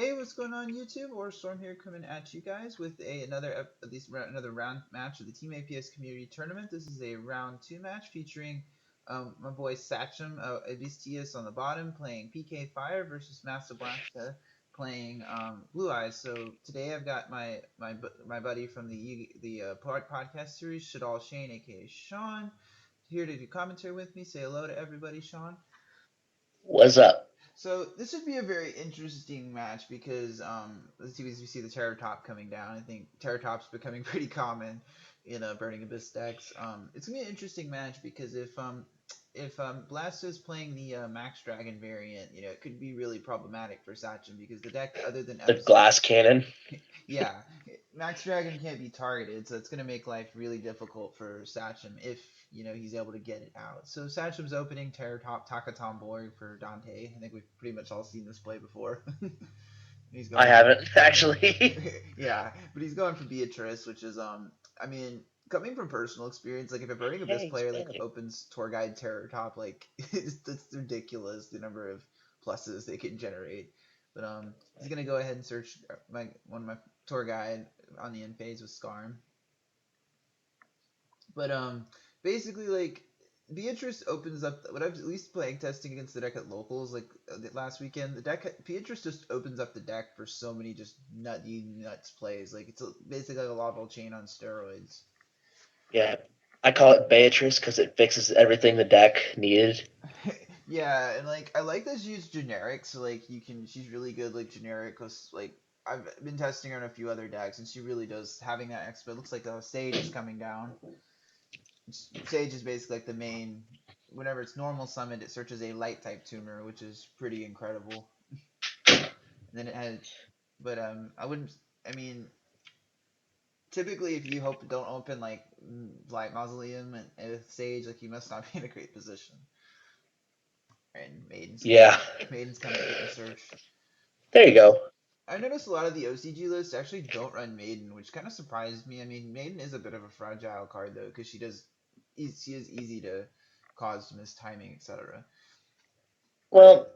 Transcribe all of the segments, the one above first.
Hey, what's going on YouTube? Or Storm here coming at you guys with another round match of the Team APS Community Tournament. This is a round 2 match featuring my boy Satcham Abistius on the bottom playing PK Fire versus Massa Blaska playing Blue Eyes. So today I've got my buddy from the podcast series, Shadal Shane, aka Sean, here to do commentary with me. Say hello to everybody, Sean. What's up? So this would be a very interesting match because as we see the Terror Top coming down, I think Terror Top's becoming pretty common in Burning Abyss decks. It's gonna be an interesting match because if Blast is playing the Max Dragon variant, it could be really problematic for Sachin because the deck other than The MC, glass cannon. yeah, Max Dragon can't be targeted, so it's gonna make life really difficult for Sachin if he's able to get it out. So Sachem's opening Terror Top Taka Tomborg for Dante. I think we've pretty much all seen this play before. He's I going haven't actually. yeah, but he's going for Beatrice, which is I mean, coming from personal experience, like if a Burning Abyss Hey, player like Spanish. opens Tour Guide Terror Top, like it's ridiculous the number of pluses they can generate. But he's gonna go ahead and search one of my Tour Guide on the end phase with Skarm. But basically like Beatrice opens up what I've at least playing testing against the deck at locals like last weekend. The deck Beatrice just opens up the deck for so many just nuts plays. Like it's basically like a lava chain on steroids. Yeah, I call it Beatrice because it fixes everything the deck needed. Yeah, and like I like that she's generic, so like she's really good like generic. Cause like I've been testing her on a few other decks, and she really does having that exp. It looks like a Sage is coming down. Sage is basically like the main. Whenever it's normal summoned, it searches a light type tumor, which is pretty incredible. And then it had, but I wouldn't. I mean, typically, if you don't open like Light Mausoleum and Sage, like you must not be in a great position. And Yeah, Maiden's coming getting searched. there you go. I noticed a lot of the OCG lists actually don't run Maiden, which kind of surprised me. I mean, Maiden is a bit of a fragile card though, because she is easy to cause mistiming, etc. But Well,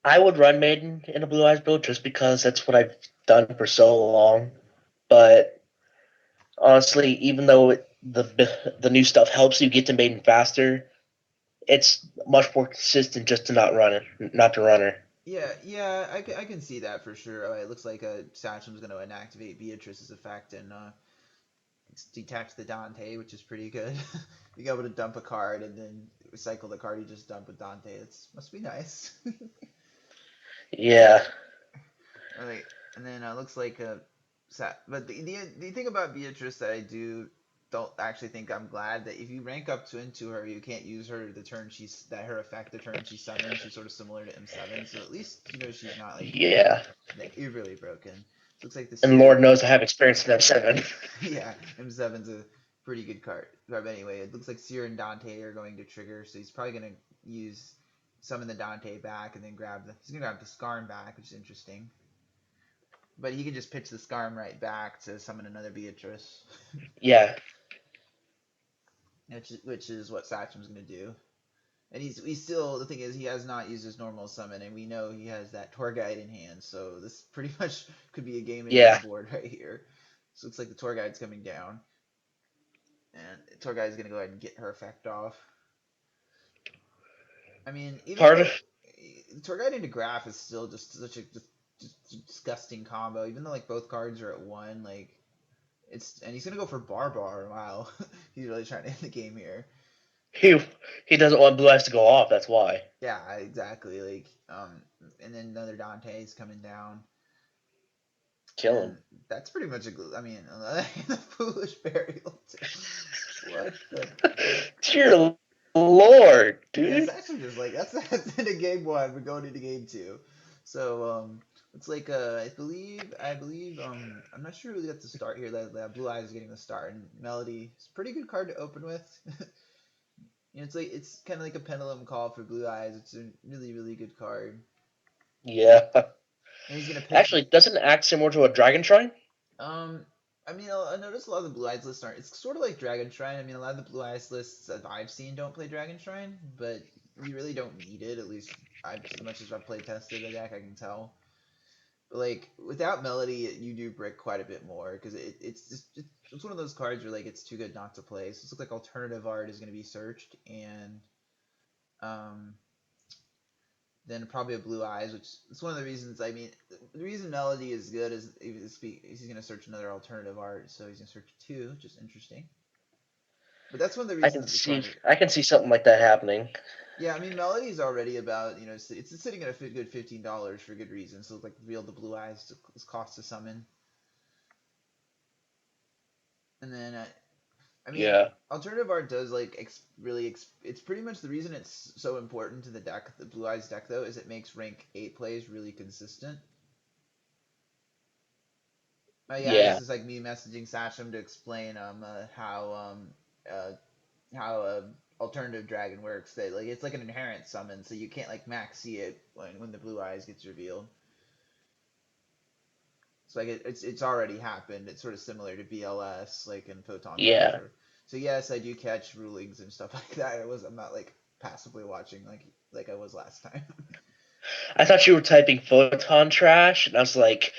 I would run Maiden in a Blue Eyes build just because that's what I've done for so long. But honestly, even though the new stuff helps you get to Maiden faster, it's much more consistent just to not to run her. yeah, I can see that for sure. It looks like Sachem's going to inactivate Beatrice's effect and detach the Dante, which is pretty good. Being able to dump a card and then recycle the card you just dumped with Dante. It must be nice. Yeah, All right, and then looks like but the thing about Beatrice that I don't actually think I'm glad that if you rank up to into her, you can't use her the turn her effect the turn she summons. She's sort of similar to M7, so at least she's not yeah. like really broken. So looks like the And Seer. Lord knows I have experience in M7. Yeah, M7's a pretty good card. But anyway, it looks like Seer and Dante are going to trigger, so he's probably gonna use summon the Dante back and then he's gonna grab the Skarn back, which is interesting. But he can just pitch the Skarm right back to summon another Beatrice, Yeah, which is what Sachem's gonna do. And he's still the thing is he has not used his normal summon, and we know he has that Tour Guide in hand, so this pretty much could be a game ending yeah. board right here. So it looks like the Tour Guide's coming down, and the Tour Guide's gonna go ahead and get her effect off. I mean, even Part though of Tour Guide into Graph is still just such a just disgusting combo, even though like both cards are at one, like and he's gonna go for Barbar. Wow, he's really trying to end the game here. he he doesn't want Blue Eyes to go off. That's why. Yeah, exactly. Like and then another Dante's coming down, Kill him. and that's pretty much I mean, the foolish burial. What the? Dear Lord, Yeah, it's dude. actually just like that's into game one. We're going into game two. So it's like I believe I'm not sure who got the start here. That Blue Eyes is getting the start, and Melody is a pretty good card to open with. It's kind of like a pendulum call for Blue Eyes. It's a really good card, Yeah. and he's gonna pitch. Actually, doesn't it act similar to a Dragon Shrine? Um, I mean, I noticed a lot of the Blue Eyes lists aren't. It's sort of like Dragon Shrine. I mean, a lot of the Blue Eyes lists that I've seen don't play Dragon Shrine, but you really don't need it. At least as much as I've played tested the deck, I can tell. Like without Melody, you do brick quite a bit more because it's one of those cards where like it's too good not to play. So it looks like alternative art is going to be searched, and um, then probably a Blue Eyes, which is one of the reasons. I mean, the reason Melody is good is he's going to search another alternative art, so he's going to search two, which is interesting. But that's one of the reasons the card. I can see something like that happening. Yeah, I mean, Melody's already about it's sitting at a good $15 for good reason. So like reveal the Blue Eyes is cost to summon, and then I mean, Yeah. alternative art does like it's pretty much the reason it's so important to the deck, the Blue Eyes deck though, is it makes rank 8 plays really consistent. Oh yeah, this Yeah. is like me messaging Sachem to explain uh how alternative dragon works. That like it's like an inherent summon, so you can't like max see it when the Blue Eyes gets revealed. So like it's already happened. It's sort of similar to BLS, like in Photon Yeah. Crusher. So yes, I do catch rulings and stuff like that. I'm not like passively watching like I was last time. I thought you were typing photon trash, and I was like,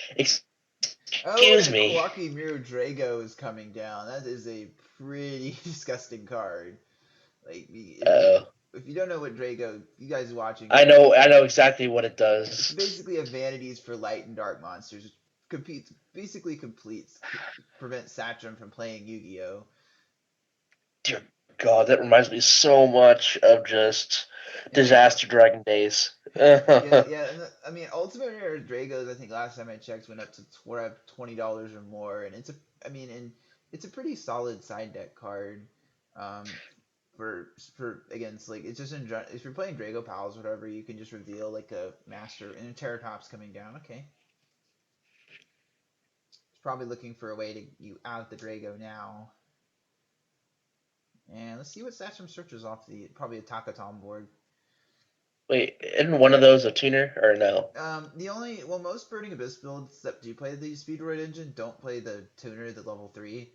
Oh, excuse and me. Kawaki Miru Drago is coming down. That is a pretty disgusting card. Like Uh, if you don't know what Drago, you guys watching I know. know exactly what it It's does. basically a vanities for light and dark monsters. It competes basically completes prevents Sachem from playing Yu-Gi-Oh. Dear God, that reminds me so much of just Yeah, Disaster Dragon days. yeah. And I mean, Ultimate Rare Dragos. I think last time I checked went up to $20 or more, and and it's a pretty solid side deck card. Um, for against like it's just if you're playing Drago Pals or whatever, you can just reveal like a master and a Terratop's coming down. Okay, it's probably looking for a way to you out the Drago now. And let's see what Sachem searches off the probably a Takatom board. Wait, isn't one of those a tuner or no? Most Burning Abyss builds that do play the Speedroid engine don't play the tuner, the level 3.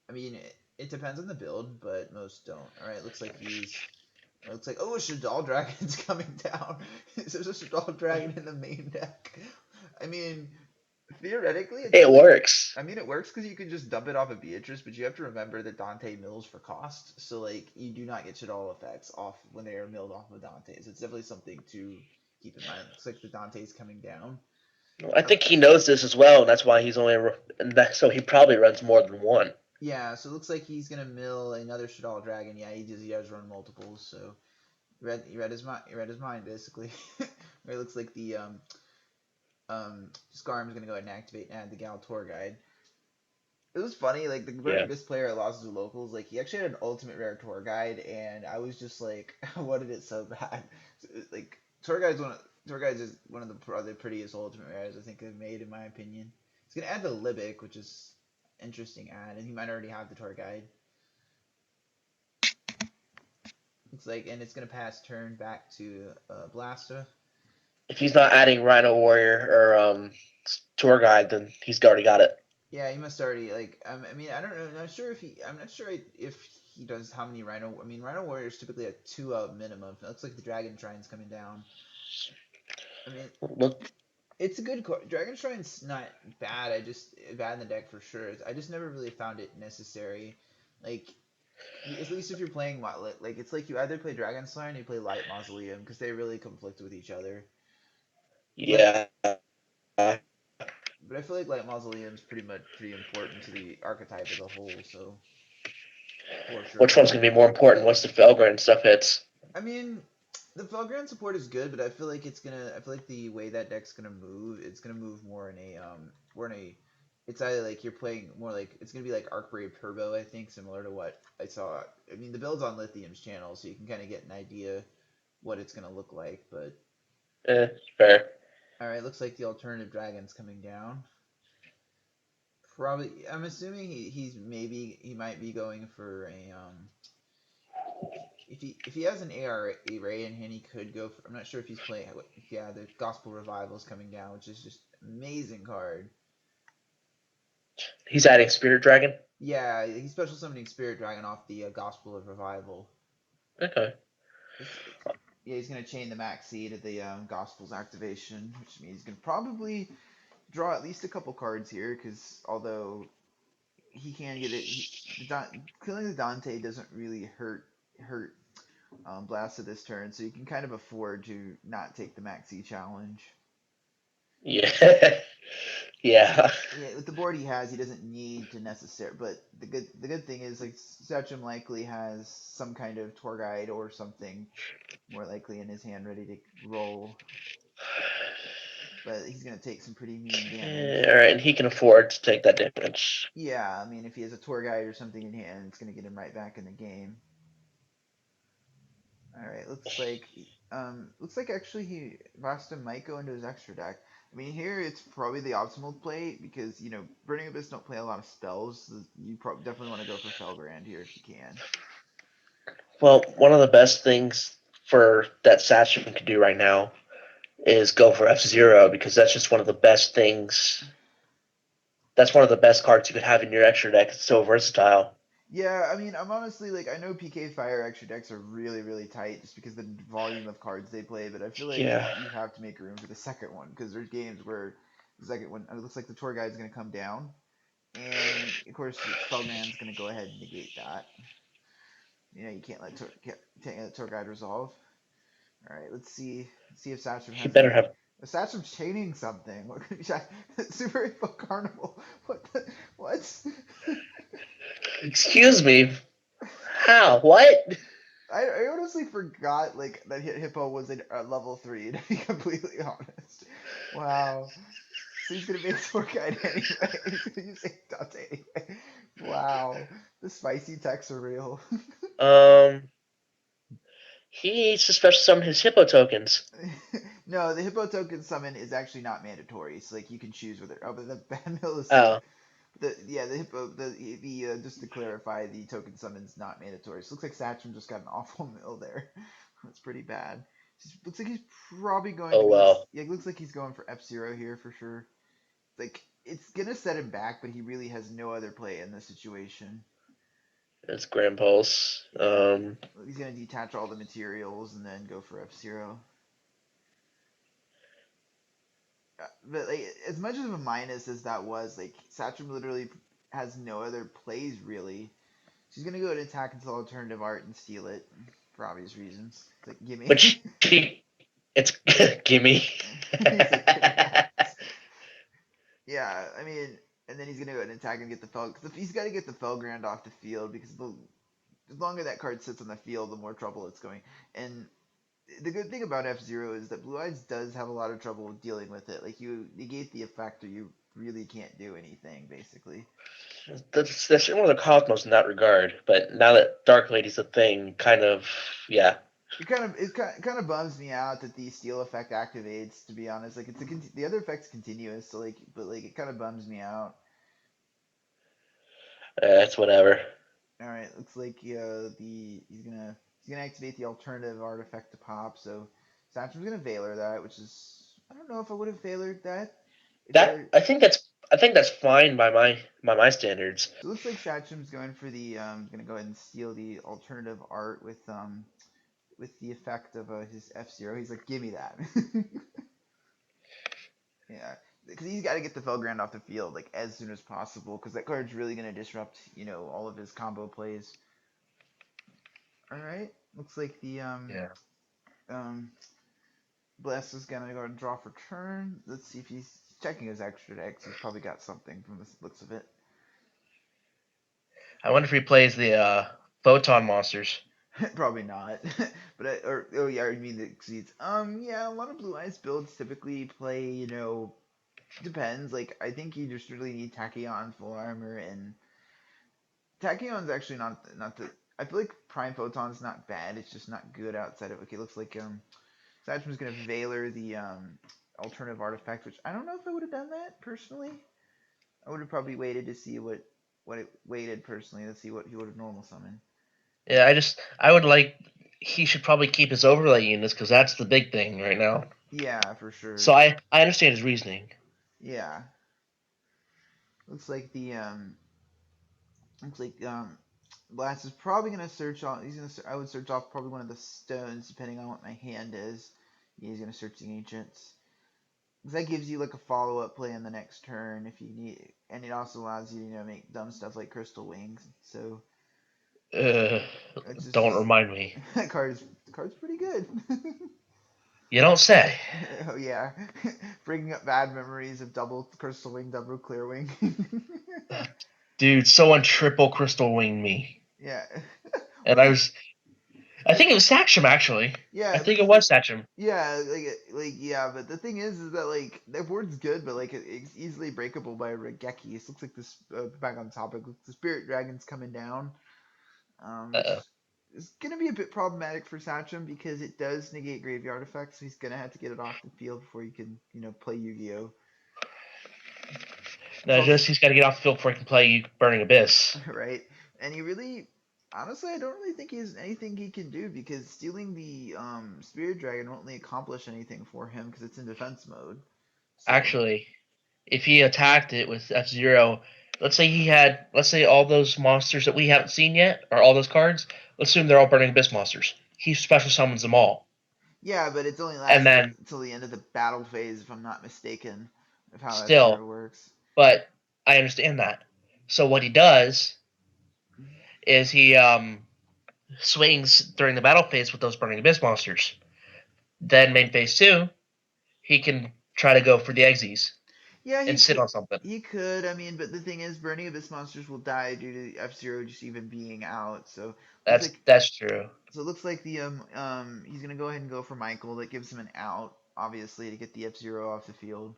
I mean, it depends on the build, but most don't. Alright, looks like, oh, a Shadal Dragon's coming down. There's a Shadal Dragon in the main deck. I mean, theoretically, it's It like, works. I mean, it works because you can just dump it off of Beatrice, but you have to remember that Dante mills for cost. So, like, you do not get Shadal effects off when they are milled off of Dante's. It's definitely something to keep in mind. It looks like the Dante's coming down. I think he knows this as well, and that's why he's only. So he probably runs more than one. Yeah, so it looks like he's gonna mill another Shadal Dragon. Yeah, he does run multiples. So you read his mind basically. Where it looks like the Skarm's gonna go ahead and activate and add the Gal Tour Guide. It was funny, like the Burning Yeah. Abyss player I lost to locals, like he actually had an ultimate rare tour guide, and I was just like, what did it so bad? Like tour guides is one of the probably prettiest ultimate rares I think I've made in my opinion. He's gonna add the Libic, which is interesting add, and he might already have the tour guide. It's like, and it's gonna pass turn back to Blasta. If he's not adding Rhino Warrior or Tour Guide, then he's already got it. Yeah, he must already like. I mean, I don't know. I'm not sure if he. I'm not sure if he does how many Rhino. I mean, Rhino Warriors typically a 2 minimum. It looks like the Dragon Shrine's coming down. I mean, Look, it's a good card. Dragon Shrine's not bad. I just bad in the deck for sure. I just never really found it necessary. Like at least if you're playing like it's like you either play Dragon Shrine or you play Light Mausoleum because they really conflict with each other. But yeah. but I feel like Light Mausoleum's pretty important to the archetype as a whole. So for Which sure. one's gonna be more important once the Felgren stuff hits? I mean, the Felgrand support is good, but I feel like I feel like the way that deck's gonna move, it's gonna move more in a more in a. It's either like you're playing more like it's gonna be like Arcbrave Turbo, I think, similar to what I saw. I mean, the build's on Lithium's channel, so you can kind of get an idea what it's gonna look like. But Fair. all right, looks like the alternative dragon's coming down. Probably, I'm assuming he might be going for a if he has an AR array in hand, he could go for. I'm not sure if he's playing. Yeah, the Gospel Revival is coming down, which is just amazing card. He's adding Spirit Dragon. Yeah, he's special summoning Spirit Dragon off the Gospel of Revival. Okay. It's, yeah, he's gonna chain the Maxi to the Gospel's activation, which means he's gonna probably draw at least a couple cards here, because although he can get it, killing the Dante doesn't really hurt Blast this turn, so you can kind of afford to not take the Maxi challenge. Yeah. Yeah. Yeah, with the board he has, he doesn't need to necessarily. But the good thing is, like, Sachem likely has some kind of tour guide or something more likely in his hand ready to roll. But he's gonna take some pretty mean damage. All right, and he can afford to take that damage. Yeah, I mean, if he has a tour guide or something in hand, it's gonna get him right back in the game. All right, looks like actually he Boston might go into his extra deck. I mean, here it's probably the optimal play because Burning Abyss don't play a lot of spells. So you probably definitely want to go for Felgrand here if you can. Well, one of the best things for that Sachem can do right now is go for F-Zero because that's just one of the best things. That's one of the best cards you could have in your extra deck. It's so versatile. Yeah, I mean, I'm honestly like I know PK Fire extra decks are really tight just because the volume of cards they play, but I feel like Yeah. you have to make room for the second one because there's games where the second one it looks like the tour guide is going to come down, and of course Felgrand's going to go ahead and negate that. You can't let tour guide resolve. All right, let's see if Sachem He has better anything. have. Sachem's chaining something. What could be Super Info Carnival? What? Excuse me. How? What? I honestly forgot like that Hippo was at level 3. To be completely honest. Wow. So he's gonna make tour guide anyway. He's gonna use Dante anyway. Wow. The spicy techs are real. Um. He needs to special summon his hippo tokens. No, the Hippo token summon is actually not mandatory. So like you can choose whether. Oh, but the bad mill is Oh. the Hippo just to clarify, the token summon's not mandatory. So it looks like Sachem just got an awful mill there. That's pretty bad. Looks like he's probably going to Oh go. well. Yeah, it looks like he's going for F-Zero here for sure. Like it's gonna set him back, but he really has no other play in this situation. It's Grand Pulse. Yeah, he's gonna detach all the materials and then go for F-Zero. But like, as much of a minus as that was, like Sachem literally has no other plays really. She's gonna go and attack into alternative art and steal it for obvious reasons. It's like gimme. Which he, it's gimme. He's like gimme that. Yeah, I mean, and then he's gonna go and attack and get the Fel. Because he's got to get the Felgrand off the field because the longer that card sits on the field, the more trouble it's going. And the good thing about F-Zero is that Blue Eyes does have a lot of trouble dealing with it. Like you negate the effect, or you really can't do anything basically. That's one of the Cosmos in that regard. But now that Dark Lady's a thing, kind of, yeah. It kind of bums me out that the steal effect activates. To be honest, like the other effect's continuous, so like, but like it kind of bums me out. It's whatever. All right, looks like he's gonna activate the alternative artifact to pop. So Satchem's gonna Valor that, which is I don't know if I would have Valored that. If That there, I think that's fine by my standards. so it looks like Satchem's going for the gonna go ahead and steal the alternative art with the effect of his F-Zero. He's like, give me that. Yeah, because he's got to get the Felgrand off the field like as soon as possible because that card's really gonna disrupt all of his combo plays. All right, looks like the Yeah. um Bless is gonna go and draw for turn. Let's see if he's checking his extra decks. He's probably got something from the looks of it. I wonder if he plays the photon monsters. Probably not. But or oh yeah, I mean the exceeds. Yeah, a lot of Blue Eyes builds typically play. Depends. Like I think you just really need Tachyon full armor, and Tachyon's actually not the. I feel like Prime Photon's not bad. It's just not good outside of. Okay, looks like Satchem's gonna Valor the alternative artifact, which I don't know if I would have done that personally. I would have probably waited to see what it waited personally to see what he would have normal summoned. Yeah, I would like he should probably keep his overlay units because that's the big thing right now. Yeah, for sure. So I understand his reasoning. Yeah, looks like the looks like Blast is probably gonna search on. He's gonna. I would search off probably one of the stones depending on what my hand is. He's gonna search the ancients. 'cause that gives you like a follow up play on the next turn if you need, and it also allows you to make dumb stuff like Crystal Wings. So Uh, it's don't just remind me. that card's pretty good. You don't say. Oh yeah, bringing up bad memories of double Crystal Wing, double Clear Wing. Dude, someone triple crystal winged me. Yeah. And Well, I think it was Saxum actually. I yeah, think it because was Saxum. yeah, like yeah, but the thing is that like that board's good, but like it's easily breakable by a Regeki. It looks like this back on topic. The Spirit Dragon's coming down, which Uh-oh. is gonna be a bit problematic for Sachem because it does negate graveyard effects. So he's gonna have to get it off the field before he can play Yu-Gi-Oh. It's No, also just he's got to get off the field before he can play Burning Abyss. right, and he really. Honestly, I don't really think he has anything he can do because stealing the Spirit Dragon won't really accomplish anything for him because it's in defense mode. So Actually, if he attacked it with F-Zero, let's say all those monsters that we haven't seen yet, or all those cards, let's assume they're all Burning Abyss monsters. He special summons them all. yeah, but it's only And lasts then, until the end of the battle phase, if I'm not mistaken, of how F still, Zero works. but I understand that. So what he does is he swings during the battle phase with those Burning Abyss monsters. Then main phase 2, he can try to go for the Exes Yeah, and he sit could. on something. He could. I mean, but the thing is, Burning Abyss monsters will die due to F Zero just even being out. So looks like That's true. it looks like the he's gonna go ahead and go for Michael. That gives him an out, obviously, to get the F Zero off the field.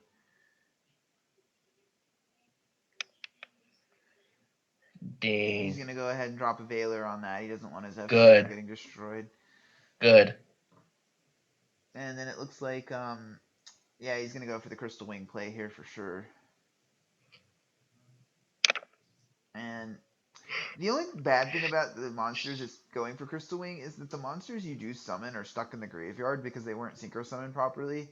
He's Dang. gonna go ahead and drop a Veiler on that. He doesn't want his F Zero Good. getting destroyed. Good. And then it looks like yeah, he's gonna go for the Crystal Wing play here for sure. And the only bad thing about the monsters that's going for Crystal Wing is that the monsters you do summon are stuck in the graveyard because they weren't synchro summoned properly.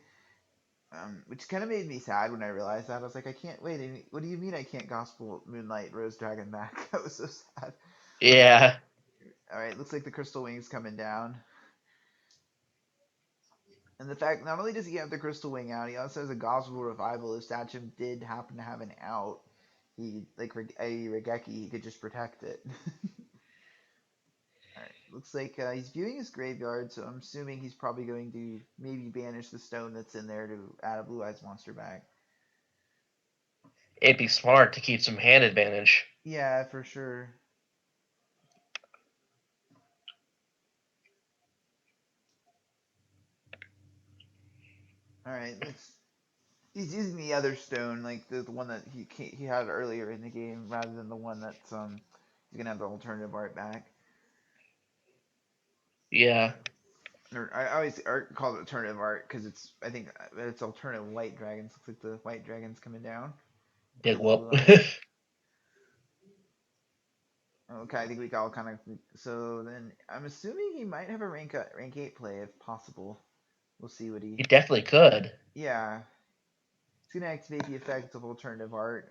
Which kind of made me sad when I realized that. I was like, I can't wait. What do you mean I can't Gospel Moonlight Rose Dragon back? That was so sad. Yeah. All right, looks like the Crystal Wing's coming down. And the fact, not only does he have the Crystal Wing out, he also has a Gospel Revival. If Sachem did happen to have an out, he like a Regeki, he could just protect it. Alright, looks like he's viewing his graveyard, so I'm assuming he's probably going to maybe banish the stone that's in there to add a Blue Eyes monster back. It'd be smart to keep some hand advantage. Yeah, for sure. Alright, let's. He's using the other stone, like the one that he had earlier in the game, rather than the one that's he's gonna have the alternative art back. Yeah. Or I always call it alternative art because I think it's alternative white dragons. Looks like the white dragon's coming down Big with the whoop. blue eyes. Okay, I think we all kind of. So then I'm assuming he might have a rank 8 play if possible. We'll see what He he. definitely could. Yeah, it's gonna activate the effect of alternative art.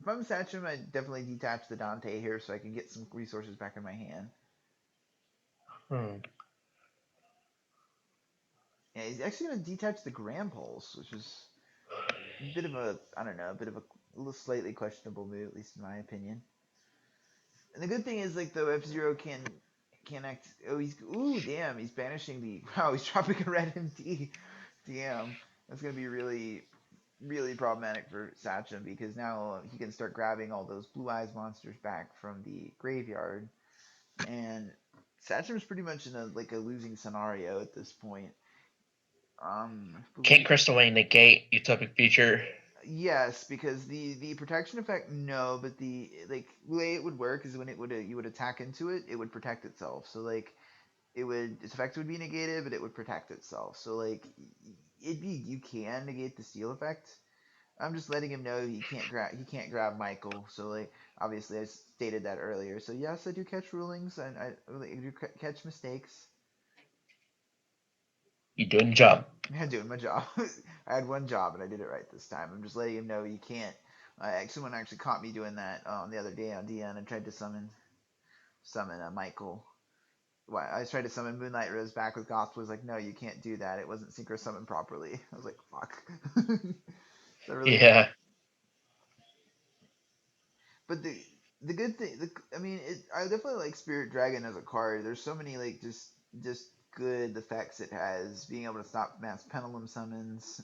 If I'm Sachem, I definitely detach the Dante here so I can get some resources back in my hand. Hmm. Yeah, he's actually gonna detach the Gram Pulse, which is a bit of a I don't know, a bit of a slightly questionable move, at least in my opinion. And the good thing is like the F Zero can act. Oh, damn, he's banishing the. Wow, he's dropping a red MD. Damn, that's gonna be really problematic for Sachem because now he can start grabbing all those Blue Eyes monsters back from the graveyard, and Sachem's pretty much in a losing scenario at this point. Can't Believe Crystal Wayne negate Utopic Future? Yes, because the protection effect, no, but the like way it would work is when it would you would attack into it, it would protect itself. So like its effect would be negated, but it would protect itself. So like you can negate the steal effect. I'm just letting him know he can't grab Michael. So like obviously I stated that earlier. So yes, I do catch rulings and I do catch mistakes. You doing the job. I'm doing my job. I had one job and I did it right this time. I'm just letting him know you can't. Someone actually caught me doing that the other day on DN and tried to summon Michael. Why I tried to summon Moonlight Rose back with Goth was like, no, you can't do that. It wasn't synchro summoned properly. I was like, fuck. Is that really? Yeah. But the good thing, I mean, I definitely like Spirit Dragon as a card. There's so many like just good effects it has. Being able to stop mass pendulum summons.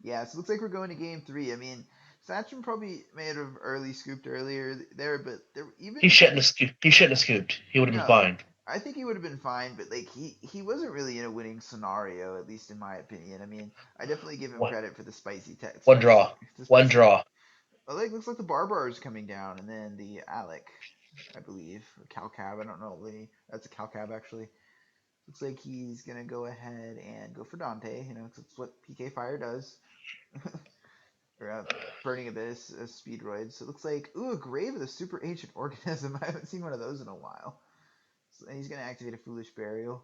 Yeah, so it looks like we're going to game three. I mean, Satcham probably may have early scooped earlier there, but there He even shouldn't have scooped. He shouldn't have scooped. He would have been no. fine. I think he would have been fine, but like he wasn't really in a winning scenario, at least in my opinion. I mean, I definitely give him One, credit for the spicy tech, one spicy, draw. the One spicy. draw. Oh, like looks like the Barbar is coming down, and then the Alec, I believe, or Calcab. I don't know. Really, that's a Calcab actually. Looks like he's gonna go ahead and go for Dante. You know, 'cause it's what PK Fire does. Or Burning Abyss, Speedroid. So it looks like, ooh, a Grave with a super ancient organism. I haven't seen one of those in a while. So, and he's going to activate a Foolish Burial.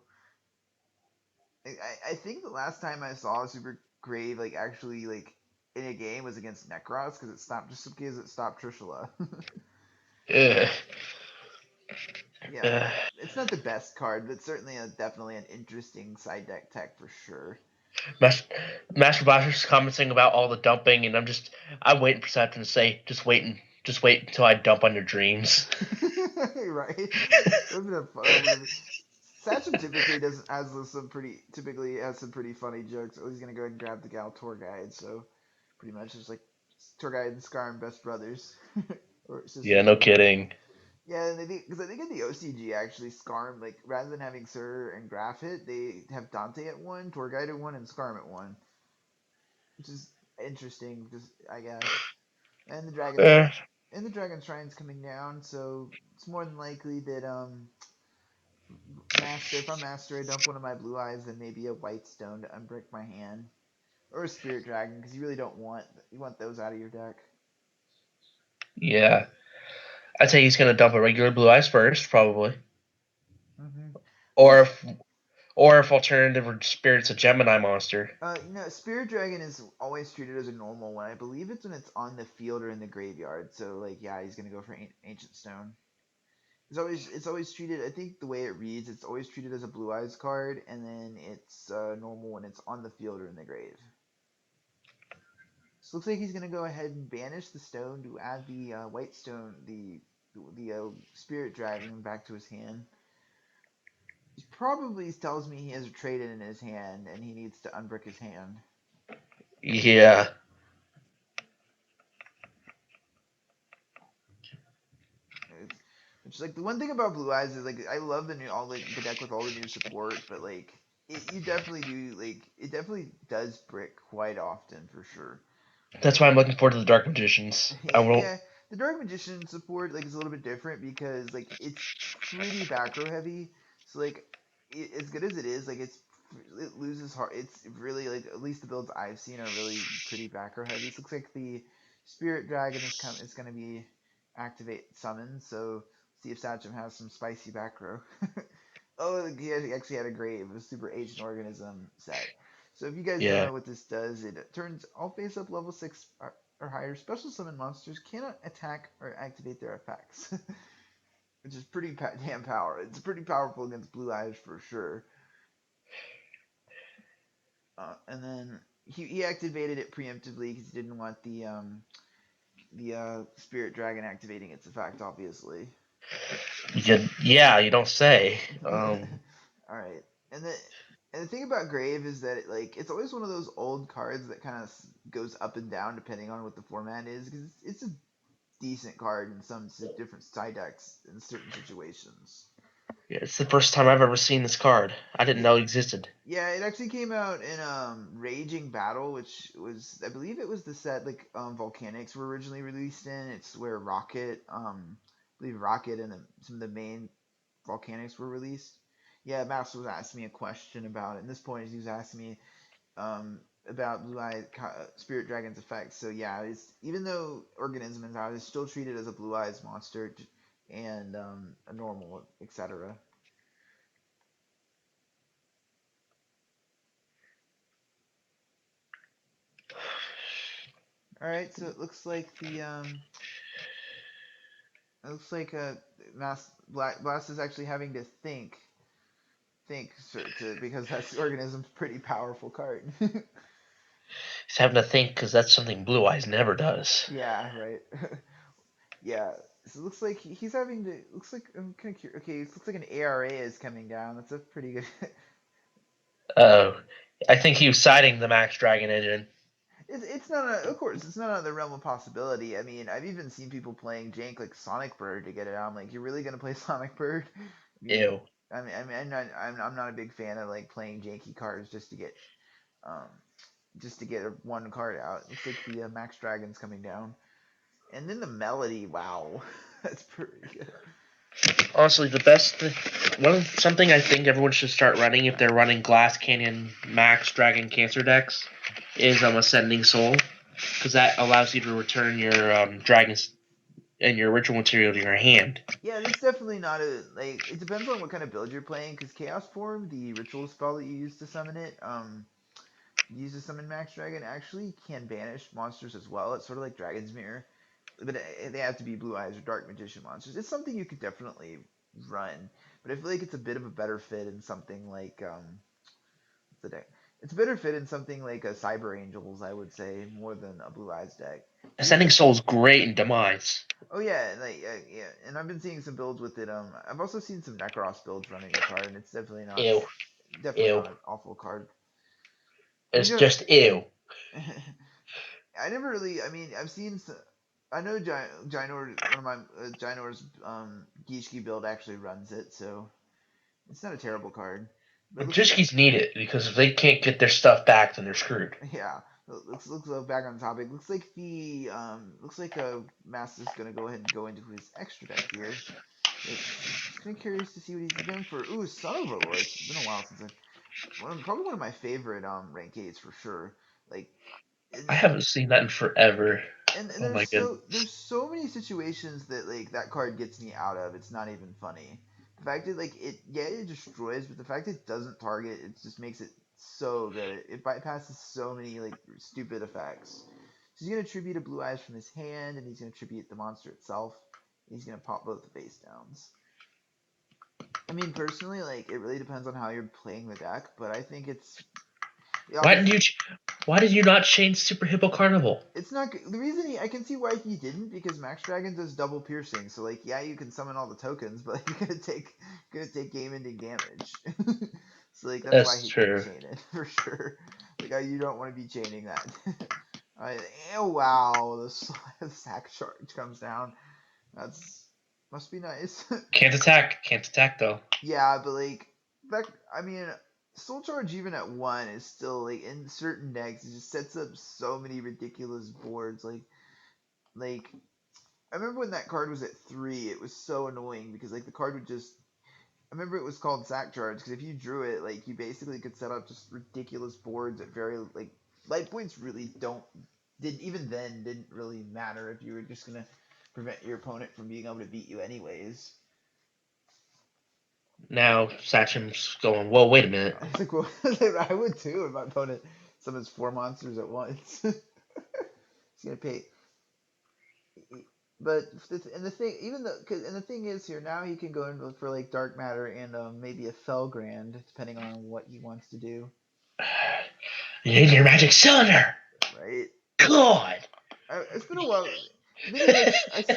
I think the last time I saw a super Grave, like, actually, like, in a game was against Necros, because it stopped, just because it stopped Trishula. Ugh. Yeah, Ugh. it's not the best card, but certainly definitely an interesting side deck tech for sure. Master Blaster's commenting about all the dumping, and I'm waiting for something to say, just wait until I dump on your dreams. Right? That would have been Satcham typically has some pretty funny jokes. Oh, he's gonna go ahead and grab the gal tour guide, so pretty much it's like tour guide and Scar and best brothers or Yeah, sisters no rather. kidding. Yeah, and because I think in the OCG actually Scarm, like rather than having Sir and Graph hit, they have Dante at one, tour guide at one, and Scarm at one, which is interesting. Just I guess. And the dragon Uh, and the dragon shrine's coming down, so it's more than likely that Master, if I'm Master, I dump one of my blue eyes and maybe a white stone to unbrick my hand, or a spirit dragon because you really don't want you want those out of your deck. yeah, I'd say he's gonna dump a regular Blue Eyes first, probably, Mm-hmm. or Which if alternative Spirit's a Gemini monster. spirit dragon is always treated as a normal one. I believe it's when it's on the field or in the graveyard. So like yeah, he's gonna go for ancient stone. It's always treated. I think the way it reads, it's always treated as a blue eyes card, and then it's normal when it's on the field or in the grave. So it looks like he's gonna go ahead and banish the stone to add the white stone, the spirit dragon back to his hand. He probably tells me he has a trade in his hand and he needs to unbrick his hand. Yeah, It's, which like the one thing about Blue Eyes is like I love the new all like the deck with all the new support, but like you definitely do like it definitely does brick quite often for sure. that's why I'm looking forward to the Dark Magicians. I won't. Yeah, the Dark Magician support like is a little bit different because like it's pretty back row heavy. So like as good as it is, like it loses hard. It's really like at least the builds I've seen are really pretty back row heavy. So it looks like the Spirit Dragon is going to be activate summon. So see if Satcham has some spicy back row. Oh, actually had a grave, a super ancient organism set. So if you guys don't Yeah, know what this does, it turns all face up level 6 or higher special summon monsters cannot attack or activate their effects, which is pretty damn power. It's pretty powerful against blue eyes for sure. And then he activated it preemptively because he didn't want the spirit dragon activating its effect, obviously. yeah, you don't say. All right, and the thing about Grave is that it's always one of those old cards that kind of goes up and down depending on what the format is because it's a decent card in some different side decks in certain situations. Yeah, it's the first time I've ever seen this card. I didn't Yeah, know it existed. yeah, it actually came out in Raging Battle, which was I believe it was the set Volcanics were originally released in. It's where Rocket, I believe Rocket and some of the main Volcanics were released. Yeah, Max was asking me a question about it. At this point, he was asking me about Blue Eye Spirit Dragon's effects. So yeah, it's even though Organism is out, it's still treated as a Blue Eyes monster and a normal, etc. All right, so it looks like it looks like Blast is actually having to think. think because that organism's pretty powerful card. He's having to think because that's something Blue Eyes never does. Yeah, right. Yeah. So it looks like he's having to. Looks like I'm kind of curious. Okay, it looks like an ARA is coming down. That's a pretty good. Oh, I think he was citing the Max Dragon engine. It's not of course it's not out of the realm of possibility. I mean, I've even seen people playing jank like Sonic Bird to get it out. I'm like, you're really gonna play Sonic Bird? I mean, Ew. I'm not a big fan of like playing janky cards um just to get one card out. Looks like the Max Dragon's coming down, and then the Melody. Wow, that's pretty good. Honestly, something I think everyone should start running if they're running Glass Canyon Max Dragon Cancer decks is Ascending Soul, because that allows you to return your dragons and your ritual material to your hand. Yeah, that's definitely not a like. It depends on what kind of build you're playing, because Chaos Form, the ritual spell that you use to summon it, use to summon Max Dragon, actually can banish monsters as well. It's sort of like Dragon's Mirror, but they have to be Blue Eyes or Dark Magician monsters. It's something you could definitely run, but I feel like it's a bit of a better fit in something like what's the deck? It's a better fit in something like a Cyber Angels, I would say, more than a Blue Eyes deck. Because Ascending Soul is great in Demise. oh yeah, like yeah, and I've been seeing some builds with it. I've also seen some Necros builds running the card, and it's Ew. definitely Ew. not an awful card. Have It's you just ew. I never really. I mean, I've seen. I know Ginor, one of my Ginor's Gishki build actually runs it, so it's not a terrible card. But it looks Magicians need it because if they can't get their stuff back, then they're screwed. yeah. Looks back on topic. Looks like Master's gonna go ahead and go into his extra deck here. Just kind of curious to see what he's going for. Ooh, Sun Overlord. It's been a while since probably one of my favorite rank 8s for sure. Like I and haven't seen that in forever. and Oh my goodness. there's so many situations that like that card gets me out of. It's not even funny. The fact that like it destroys, but the fact it doesn't target, it just makes it so good. It bypasses so many like stupid effects. So he's gonna tribute a Blue Eyes from his hand, and he's gonna tribute the monster itself. He's gonna pop both the face downs. I mean, personally, like it really depends on how you're playing the deck, but I think it's Why did obviously Why did you not change Super Hippo Carnival? it's not the reason I can see why he didn't because Max Dragon does double piercing. So like, yeah, you can summon all the tokens, but you're gonna take game ending damage. So like that's why That's he didn't true. chain it for sure. Like you don't want to be chaining that. Oh wow, the sack charge comes down. That's must be nice. Can't attack. Can't attack though. Yeah, but like that, I mean, Soul Charge even at 1 is still like in certain decks it just sets up so many ridiculous boards. Like I remember when that card was at 3, it was so annoying because like the card would just. I remember it was called Sack Charge because if you drew it, like you basically could set up just ridiculous boards at very like light points really don't did even then didn't really matter if you were just gonna prevent your opponent from being able to beat you anyways. Now Sachem's going, well, wait a minute. I was like, well, I would too if my opponent summons 4 monsters at once. He's gonna pay, but and the thing, even though, and the thing is here now he can go and look for like dark matter and maybe a Felgrand depending on what he wants to do, You need your magic cylinder. right? God. It's been a while. The thing is, like,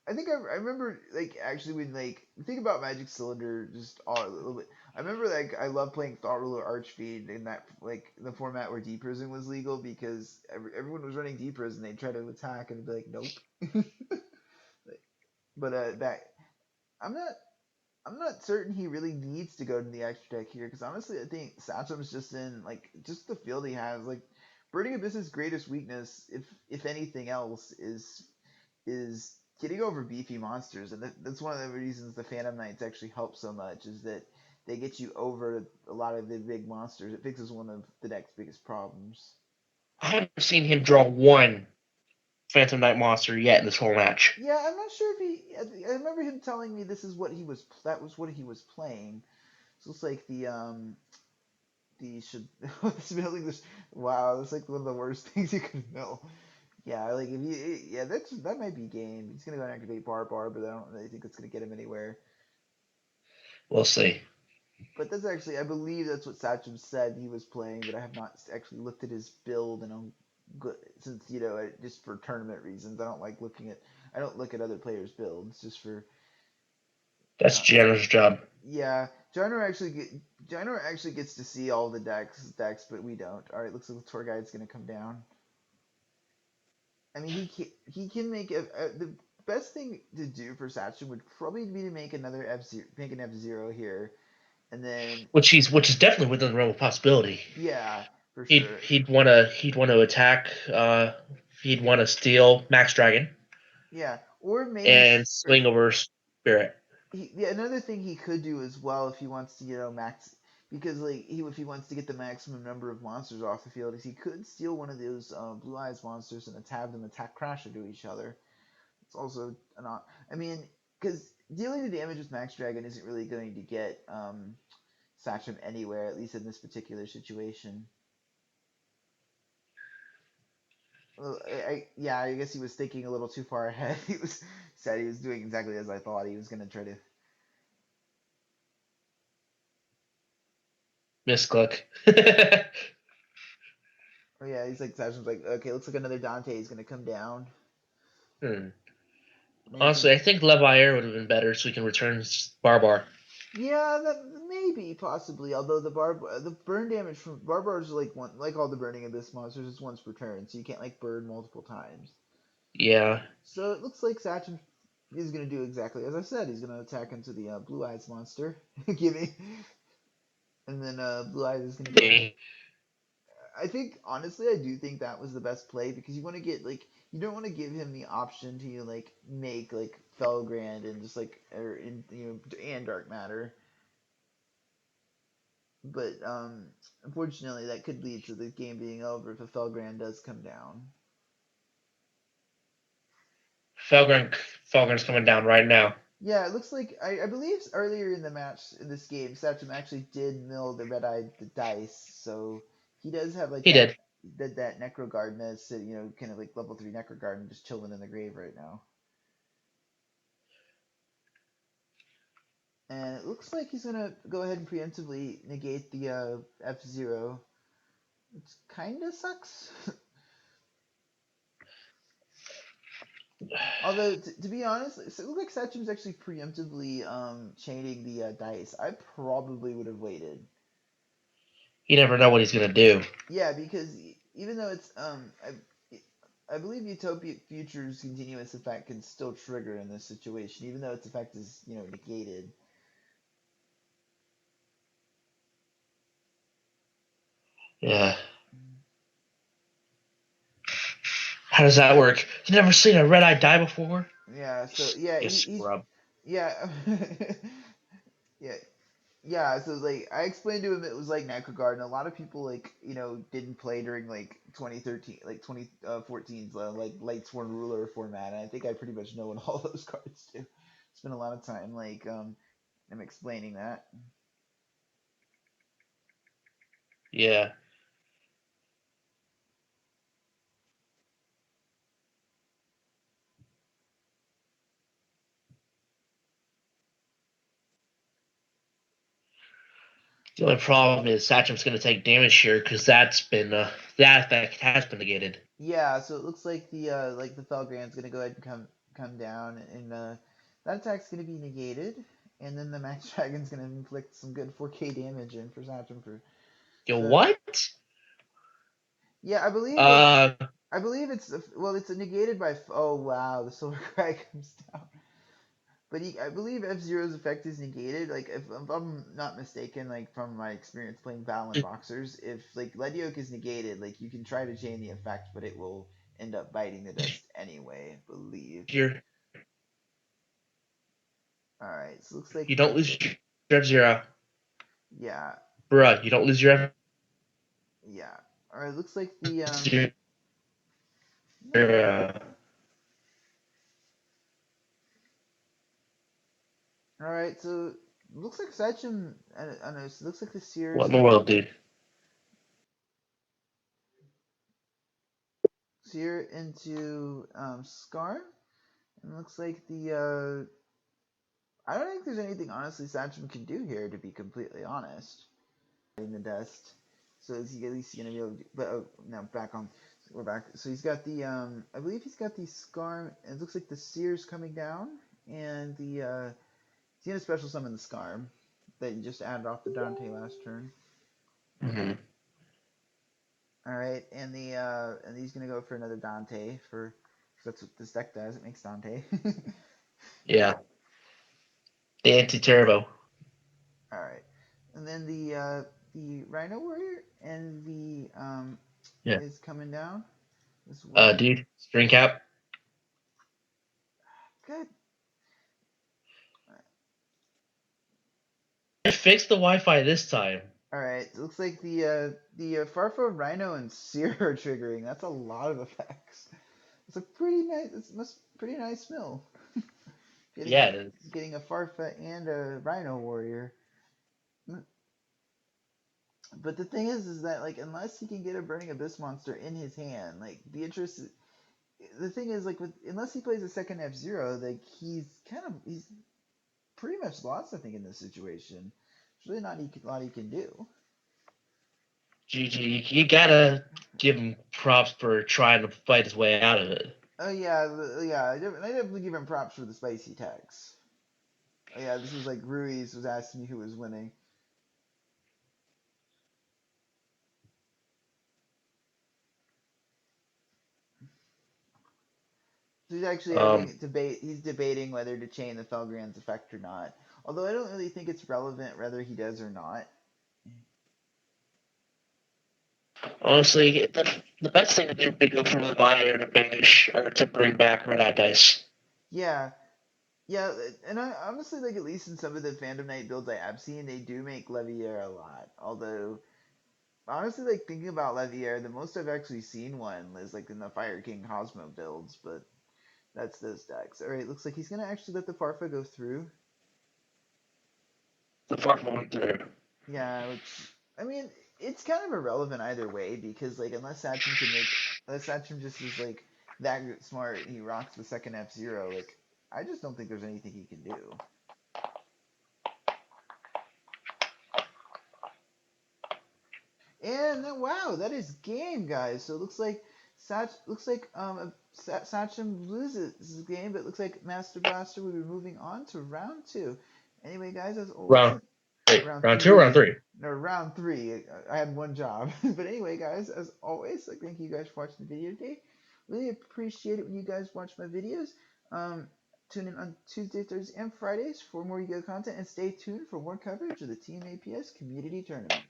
I think I remember like actually when like think about Magic Cylinder just all a little bit. I remember like I love playing Thought Ruler Archfiend in that like the format where Deep Prison was legal because everyone was running Deep Prison. They'd try to attack and be like, nope. But that I'm not I'm not certain he really needs to go to the extra deck here because honestly I think Satchem's just in like just the field he has like Burning Abyss's greatest weakness if anything else is getting over beefy monsters and that's one of the reasons the Phantom Knights actually help so much is that they get you over a lot of the big monsters. It fixes one of the deck's biggest problems. I haven't seen him draw one Phantom Knight monster yet in this whole match. Yeah, I'm not sure if I remember him telling me this is what he was that was what he was playing. So it's like the should smelling this. Wow, that's like one of the worst things you could know. Yeah, like if you yeah, that might be game. He's gonna go and activate Bar, but I don't really think it's gonna get him anywhere. We'll see. But that's actually, I believe that's what Sachem said he was playing, but I have not actually looked at his build, and I'm good since just for tournament reasons. I don't look at other players' builds just for. That's Uh, Gianno's job. yeah, Jonor actually gets to see all the decks, but we don't. All right, looks like the tour guide's gonna come down. I mean, he can make the best thing to do for Sachem would probably be to make another make an F-Zero here, and then which is definitely within the realm of possibility. yeah, for He'd sure. he'd want to attack. He'd want to steal Max Dragon Yeah, or maybe and swing over Spirit. yeah, another thing he could do as well if he wants to max, because like if he wants to get the maximum number of monsters off the field is he could steal one of those blue eyes monsters and have them attack crash into each other. It's also not. I mean, because dealing the damage with Max Dragon isn't really going to get Sachem anywhere, at least in this particular situation. Well, yeah, I guess he was thinking a little too far ahead. He said he was doing exactly as I thought. He was going to try to. Misclick. Oh yeah, he's like Sachem's like, okay, looks like another Dante is going to come down. Making Honestly, I think Levier would have been better so we can return Barbar. Yeah, that maybe possibly. Although the burn damage from barbars is like all the burning abyss monsters is once per turn, so you can't like burn multiple times. Yeah. So it looks like Sachem is gonna do exactly as I said. He's gonna attack into the blue eyes monster, give me, and then blue eyes is gonna go. I think honestly, I do think that was the best play because you want to get you don't want to give him the option to make Felgrand and just and dark matter. But unfortunately, that could lead to the game being over if a Felgrand does come down. Felgren's coming down right now. Yeah, it looks like I believe earlier in the match in this game, Sachem actually did mill the red-eyed dice, so he does have He did. that Necro Garden that's kind of like level 3 Necro Garden just chilling in the grave right now. And it looks like he's gonna go ahead and preemptively negate the F-Zero, which kind of sucks. Although to be honest, it looks like Sachem's actually preemptively chaining the dice. I probably would have waited. You never know what he's gonna do. Yeah, because even though it's I believe Utopia Future's continuous effect can still trigger in this situation, even though its effect is negated. Yeah. How does that work? You never seen a red eye die before? Yeah. So yeah, You he's scrub. yeah. Yeah, yeah, so like I explained to him it was like Necrogard, and a lot of people didn't play during 2013, 2014's like Lightsworn Ruler format, and I think I pretty much know what all those cards do. Spent a lot of time I'm explaining that. Yeah. The only problem is Sachem's going to take damage here because that effect has been negated. Yeah, so it looks like the Felgrand's gonna go ahead and come down, and that attack's gonna be negated, and then the Max Dragon's gonna inflict some good 4K damage in for Sachem for Yo, so what? yeah, Uh, I believe it's negated by oh wow, the Solar Cry comes down. But I believe F-Zero's effect is negated. Like if I'm not mistaken, like from my experience playing Battle and Boxers, if like Ledioke is negated, like you can try to chain the effect, but it will end up biting the dust anyway, I believe. you're, Alright, so looks like you don't lose your F-Zero. yeah. Bruh, you don't lose your Yeah. Alright, looks like the F-Zero. alright, so looks like Sachem I don't know, so it looks like the Seer's What in the world, dude? Seer into Scar. And looks like the I don't think there's anything honestly Sachem can do here, to be completely honest. In the dust, so is he at least gonna be able to? But now back on, we're back. So he's got the I believe he's got the Scarm. It looks like the Seer's coming down, and the he's gonna special summon the Scarm that you just added off the Dante last turn. Mm-hmm. All right, and the and he's gonna go for another Dante for. That's what this deck does. It makes Dante. Yeah. The anti-turbo. All right, and then the Rhino Warrior and the Yeah. is coming down as well. Dude, string cap. Good. I fixed the Wi-Fi this time. All right. It looks like the Farfo Rhino and Seer are triggering. That's a lot of effects. It's a pretty nice. It's pretty nice mill. Yeah, it is. Getting a Farfa and a Rhino Warrior. But the thing is that like unless he can get a Burning Abyss monster in his hand, like Beatrice. The thing is like with unless he plays a second F-Zero, like he's pretty much lost. I think in this situation, there's really not a lot he can do. GG. You gotta give him props for trying to fight his way out of it. Oh yeah, yeah. I definitely give him props for the spicy text. Oh yeah, this was like Ruiz was asking me who was winning. So he's actually having debate. He's debating whether to chain the Felgrand's effect or not. Although I don't really think it's relevant whether he does or not. Honestly, the best thing to do would be go for the buyer to banish or to bring back red eye dice. Yeah, yeah, and I honestly like at least in some of the Fandom Night builds I have seen, they do make Levier a lot. Although honestly, like thinking about Levier, the most I've actually seen one is like in the Fire King Cosmo builds, but that's those decks. All right, looks like he's gonna actually let the Farfa go through. The fuck went through. Yeah, which I mean, it's kind of irrelevant either way because like unless Sachem just is like that smart, and he rocks the second F-Zero. Like I just don't think there's anything he can do. And then wow, that is game, guys. So it looks like Sachem loses this game, but it looks like Master Blaster will be moving on to round two. Anyway, guys, as always, Round two or round three? No, round three. I had one job. But anyway, guys, as always, like thank you guys for watching the video today. Really appreciate it when you guys watch my videos. Tune in on Tuesdays, Thursdays, and Fridays for more Yugioh content, and stay tuned for more coverage of the Team APS Community Tournament.